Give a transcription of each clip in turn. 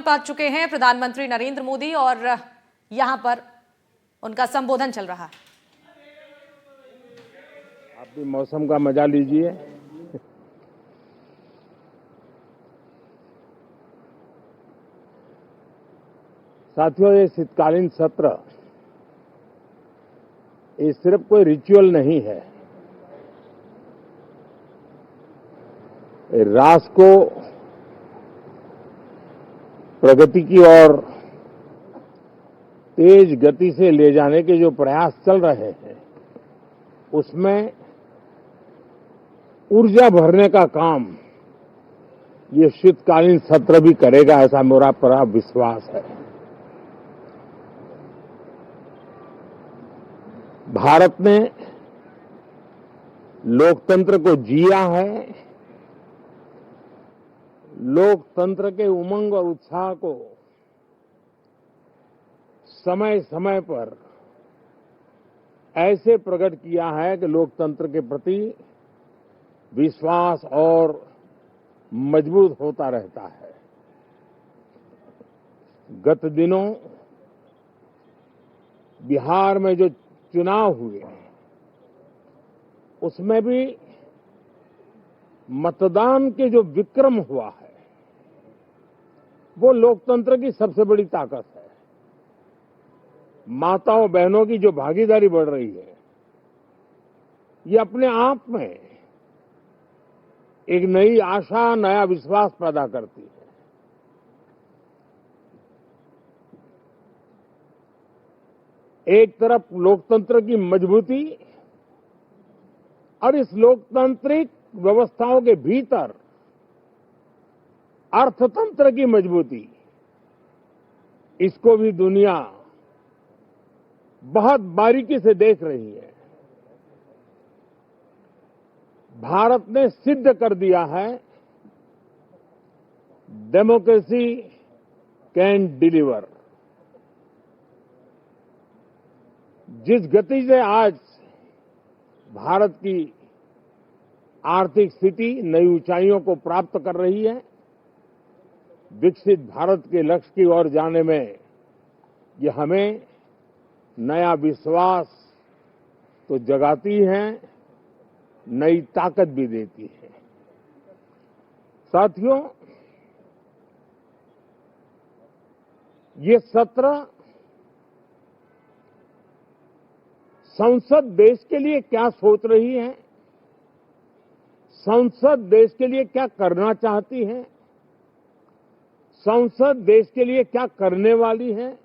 पहुंच चुके हैं प्रधानमंत्री नरेंद्र मोदी और यहां पर उनका संबोधन चल रहा है। आप भी मौसम का मजा लीजिए। साथियों, ये शीतकालीन सत्र ये सिर्फ कोई रिचुअल नहीं है। राष्ट्र को प्रगति की ओर तेज गति से ले जाने के जो प्रयास चल रहे हैं, उसमें ऊर्जा भरने का काम ये शीतकालीन सत्र भी करेगा, ऐसा मेरा पूरा विश्वास है। भारत ने लोकतंत्र को जिया है, लोकतंत्र के उमंग और उत्साह को समय समय पर ऐसे प्रकट किया है कि लोकतंत्र के प्रति विश्वास और मजबूत होता रहता है। गत दिनों बिहार में जो चुनाव हुए, उसमें भी मतदान के जो विक्रम हुआ है, वो लोकतंत्र की सबसे बड़ी ताकत है। माताओं बहनों की जो भागीदारी बढ़ रही है, ये अपने आप में एक नई आशा, नया विश्वास पैदा करती है। एक तरफ लोकतंत्र की मजबूती और इस लोकतांत्रिक व्यवस्थाओं के भीतर अर्थतंत्र की मजबूती, इसको भी दुनिया बहुत बारीकी से देख रही है। भारत ने सिद्ध कर दिया है, डेमोक्रेसी कैन डिलीवर। जिस गति से आज भारत की आर्थिक स्थिति नई ऊंचाइयों को प्राप्त कर रही है, विकसित भारत के लक्ष्य की ओर जाने में ये हमें नया विश्वास तो जगाती है, नई ताकत भी देती है। साथियों, ये सत्र संसद देश के लिए क्या सोच रही है, संसद देश के लिए क्या करना चाहती है, संसद देश के लिए क्या करने वाली है,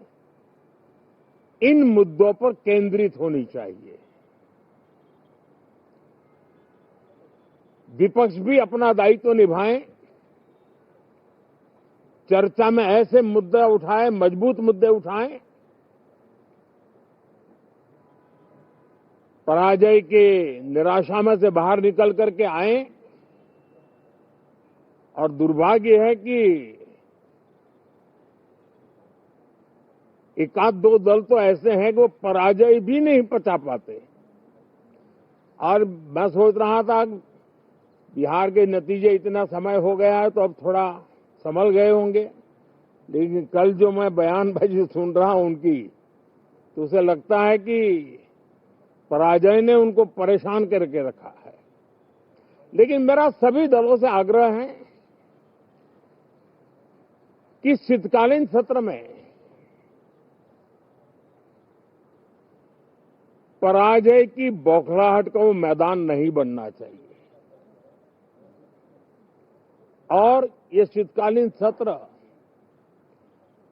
इन मुद्दों पर केंद्रित होनी चाहिए। विपक्ष भी अपना दायित्व निभाएं, चर्चा में ऐसे मुद्दे उठाएं, मजबूत मुद्दे उठाएं, पराजय के निराशा में से बाहर निकल करके आए। और दुर्भाग्य है कि एकाध दो दल तो ऐसे हैं कि वो पराजय भी नहीं पचा पाते। और मैं सोच रहा था बिहार के नतीजे इतना समय हो गया है तो अब थोड़ा संभल गए होंगे, लेकिन कल जो मैं बयानबाजी सुन रहा हूं उनकी, तो उसे लगता है कि पराजय ने उनको परेशान करके रखा है। लेकिन मेरा सभी दलों से आग्रह है कि शीतकालीन सत्र में पराजय की बौखलाहट का वो मैदान नहीं बनना चाहिए। और ये शीतकालीन सत्र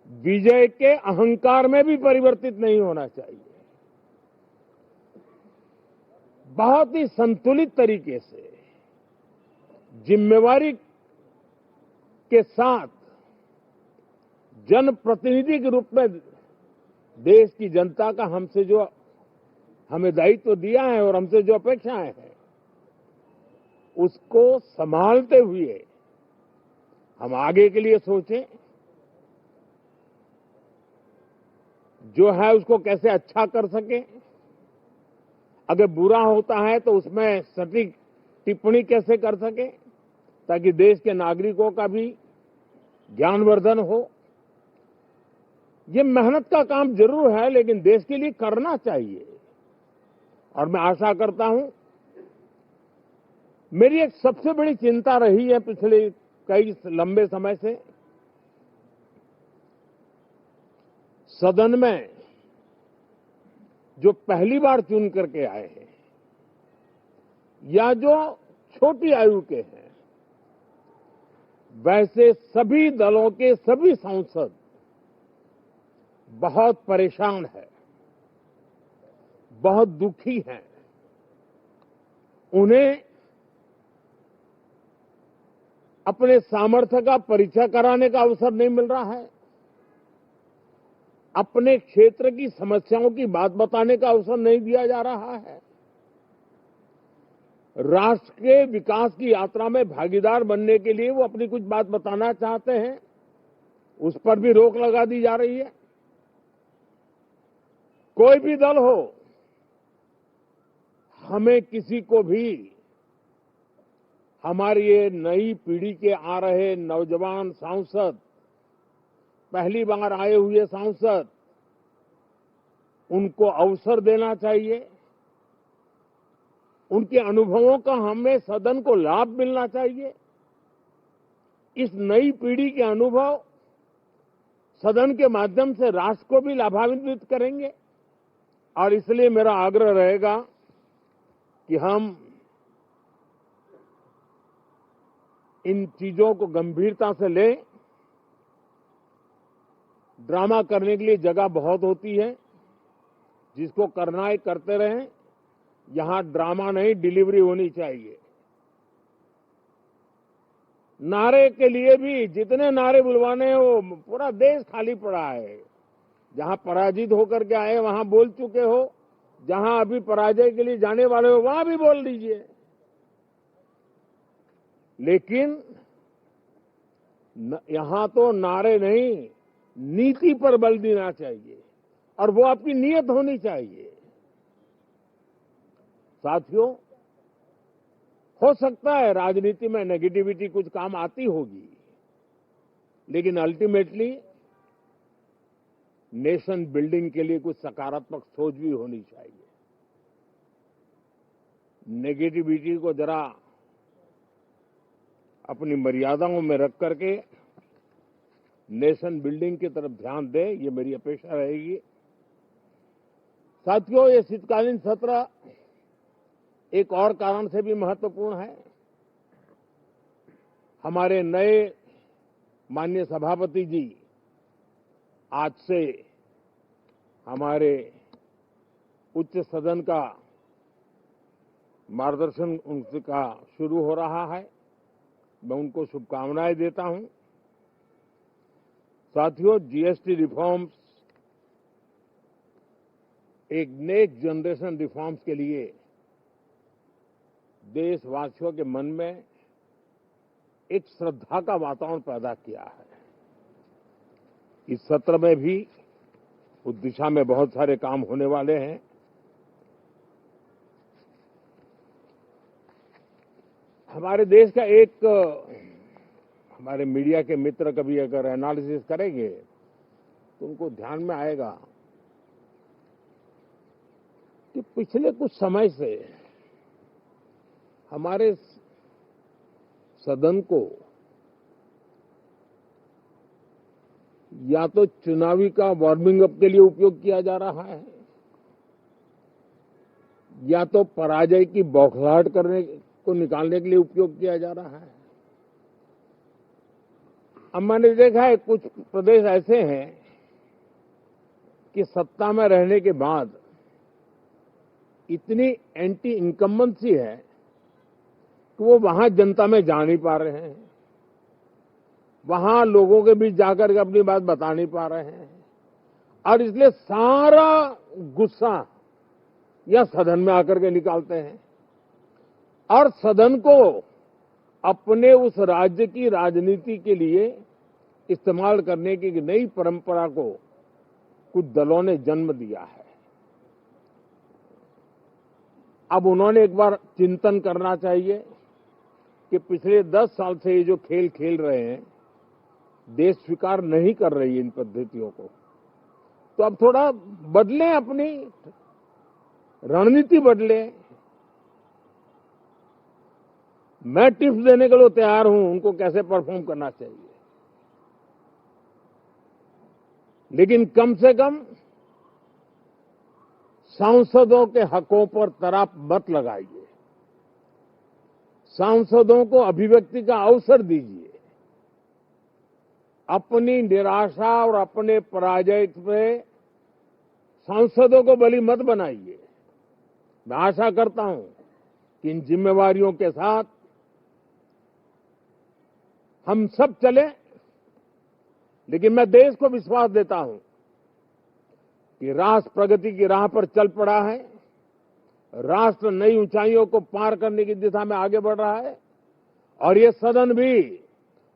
विजय के अहंकार में भी परिवर्तित नहीं होना चाहिए। बहुत ही संतुलित तरीके से, जिम्मेवारी के साथ, जनप्रतिनिधि के रूप में देश की जनता का हमसे जो हमें दायित्व दिया है और हमसे जो अपेक्षाएं हैं, उसको संभालते हुए हम आगे के लिए सोचें। जो है उसको कैसे अच्छा कर सके, अगर बुरा होता है तो उसमें सटीक टिप्पणी कैसे कर सके, ताकि देश के नागरिकों का भी ज्ञानवर्धन हो, ये मेहनत का काम जरूर है, लेकिन देश के लिए करना चाहिए। और मैं आशा करता हूं, मेरी एक सबसे बड़ी चिंता रही है पिछले कई लंबे समय से, सदन में जो पहली बार चुन करके आए हैं या जो छोटी आयु के हैं, वैसे सभी दलों के सभी सांसद बहुत परेशान हैं, बहुत दुखी हैं। उन्हें अपने सामर्थ्य का परिचय कराने का अवसर नहीं मिल रहा है, अपने क्षेत्र की समस्याओं की बात बताने का अवसर नहीं दिया जा रहा है, राष्ट्र के विकास की यात्रा में भागीदार बनने के लिए वो अपनी कुछ बात बताना चाहते हैं, उस पर भी रोक लगा दी जा रही है। कोई भी दल हो, हमें किसी को भी हमारी ये नई पीढ़ी के आ रहे नौजवान सांसद, पहली बार आए हुए सांसद, उनको अवसर देना चाहिए। उनके अनुभवों का हमें सदन को लाभ मिलना चाहिए। इस नई पीढ़ी के अनुभव सदन के माध्यम से राष्ट्र को भी लाभान्वित करेंगे। और इसलिए मेरा आग्रह रहेगा कि हम इन चीजों को गंभीरता से लें। ड्रामा करने के लिए जगह बहुत होती है, जिसको करना है करते रहें। यहां ड्रामा नहीं, डिलीवरी होनी चाहिए। नारे के लिए भी जितने नारे बुलवाने हैं, वो पूरा देश खाली पड़ा है। जहां पराजित होकर के आए वहां बोल चुके हो, जहां अभी पराजय के लिए जाने वाले हो वहां भी बोल दीजिए। लेकिन यहां तो नारे नहीं, नीति पर बल देना चाहिए, और वो आपकी नीयत होनी चाहिए। साथियों, हो सकता है राजनीति में नेगेटिविटी कुछ काम आती होगी, लेकिन अल्टीमेटली नेशन बिल्डिंग के लिए कुछ सकारात्मक सोच भी होनी चाहिए। नेगेटिविटी को जरा अपनी मर्यादाओं में रख करके नेशन बिल्डिंग की तरफ ध्यान दें, ये मेरी अपेक्षा रहेगी। साथियों, ये शीतकालीन सत्र एक और कारण से भी महत्वपूर्ण है। हमारे नए माननीय सभापति जी आज से हमारे उच्च सदन का मार्गदर्शन उनका शुरू हो रहा है। मैं उनको शुभकामनाएं देता हूं। साथियों, जीएसटी रिफॉर्म्स एक नेक्स्ट जनरेशन रिफॉर्म्स के लिए देशवासियों के मन में एक श्रद्धा का वातावरण पैदा किया है। इस सत्र में भी उस दिशा में बहुत सारे काम होने वाले हैं। हमारे देश का एक, हमारे मीडिया के मित्र कभी अगर एनालिसिस करेंगे तो उनको ध्यान में आएगा कि पिछले कुछ समय से हमारे सदन को या तो चुनावी का वार्मिंग अप के लिए उपयोग किया जा रहा है, या तो पराजय की बौखलाहट करने को निकालने के लिए उपयोग किया जा रहा है। अब मैंने देखा है कुछ प्रदेश ऐसे हैं कि सत्ता में रहने के बाद इतनी एंटी इनकम्बेंसी है कि वो वहां जनता में जा नहीं पा रहे हैं, वहां लोगों के बीच जाकर के अपनी बात बता नहीं पा रहे हैं, और इसलिए सारा गुस्सा या सदन में आकर के निकालते हैं और सदन को अपने उस राज्य की राजनीति के लिए इस्तेमाल करने की नई परंपरा को कुछ दलों ने जन्म दिया है। अब उन्होंने एक बार चिंतन करना चाहिए कि पिछले 10 साल से ये जो खेल खेल रहे हैं, देश स्वीकार नहीं कर रही इन पद्धतियों को। तो अब थोड़ा बदलें, अपनी रणनीति बदलें। मैं टिप्स देने के लिए तैयार हूं उनको कैसे परफॉर्म करना चाहिए, लेकिन कम से कम सांसदों के हकों पर तराप मत लगाइए। सांसदों को अभिव्यक्ति का अवसर दीजिए। अपनी निराशा और अपने पराजय पे सांसदों को बलि मत बनाइए। मैं आशा करता हूं कि इन जिम्मेवारियों के साथ हम सब चलें, लेकिन मैं देश को विश्वास देता हूं कि राष्ट्र प्रगति की राह पर चल पड़ा है। राष्ट्र नई ऊंचाइयों को पार करने की दिशा में आगे बढ़ रहा है और ये सदन भी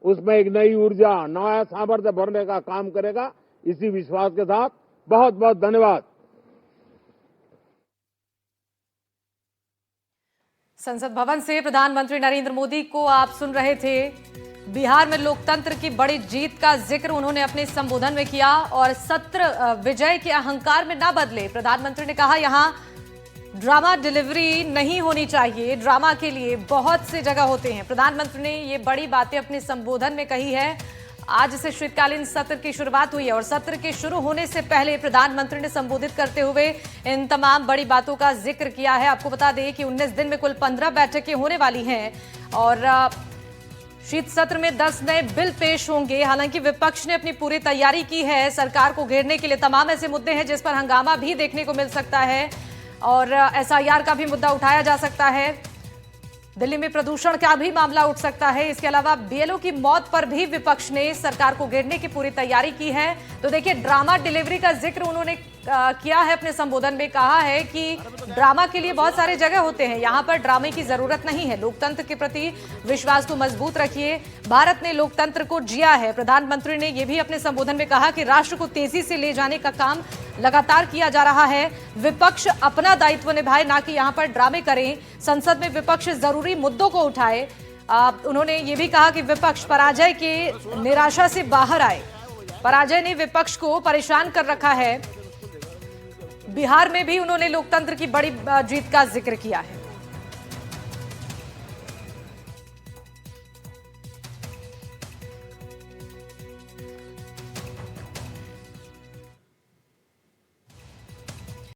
उसमें एक नई ऊर्जा, नया सामर्थ्य भरने का काम करेगा। इसी विश्वास के साथ बहुत बहुत धन्यवाद। संसद भवन से प्रधानमंत्री नरेंद्र मोदी को आप सुन रहे थे। बिहार में लोकतंत्र की बड़ी जीत का जिक्र उन्होंने अपने संबोधन में किया और सत्र विजय के अहंकार में ना बदले। प्रधानमंत्री ने कहा यहां ड्रामा डिलीवरी नहीं होनी चाहिए, ड्रामा के लिए बहुत से जगह होते हैं। प्रधानमंत्री ने ये बड़ी बातें अपने संबोधन में कही है। आज से शीतकालीन सत्र की शुरुआत हुई है और सत्र के शुरू होने से पहले प्रधानमंत्री ने संबोधित करते हुए इन तमाम बड़ी बातों का जिक्र किया है। आपको बता दें कि 19 दिन में कुल 15 बैठकें होने वाली हैं और शीत सत्र में 10 नए बिल पेश होंगे। हालांकि विपक्ष ने अपनी पूरी तैयारी की है सरकार को घेरने के लिए। तमाम ऐसे मुद्दे हैं जिस पर हंगामा भी देखने को मिल सकता है और एसआईआर का भी मुद्दा उठाया जा सकता है। दिल्ली में प्रदूषण का भी मामला उठ सकता है। इसके अलावा बीएलओ की मौत पर भी विपक्ष ने सरकार को घेरने की पूरी तैयारी की है। तो देखिए, ड्रामा डिलीवरी का जिक्र उन्होंने किया है अपने संबोधन में। कहा है कि ड्रामा के लिए बहुत सारे जगह होते हैं, यहाँ पर ड्रामे की जरूरत नहीं है। लोकतंत्र के प्रति विश्वास को मजबूत रखिए। भारत ने लोकतंत्र को जिया है। प्रधानमंत्री ने यह भी अपने संबोधन में कहा कि राष्ट्र को तेजी से ले जाने का काम लगातार किया जा रहा है। विपक्ष अपना दायित्व निभाए, ना कि यहाँ पर ड्रामे करें। संसद में विपक्ष जरूरी मुद्दों को उठाए। उन्होंने ये भी कहा कि विपक्ष पराजय के निराशा से बाहर आए। पराजय ने विपक्ष को परेशान कर रखा है। बिहार में भी उन्होंने लोकतंत्र की बड़ी जीत का जिक्र किया है।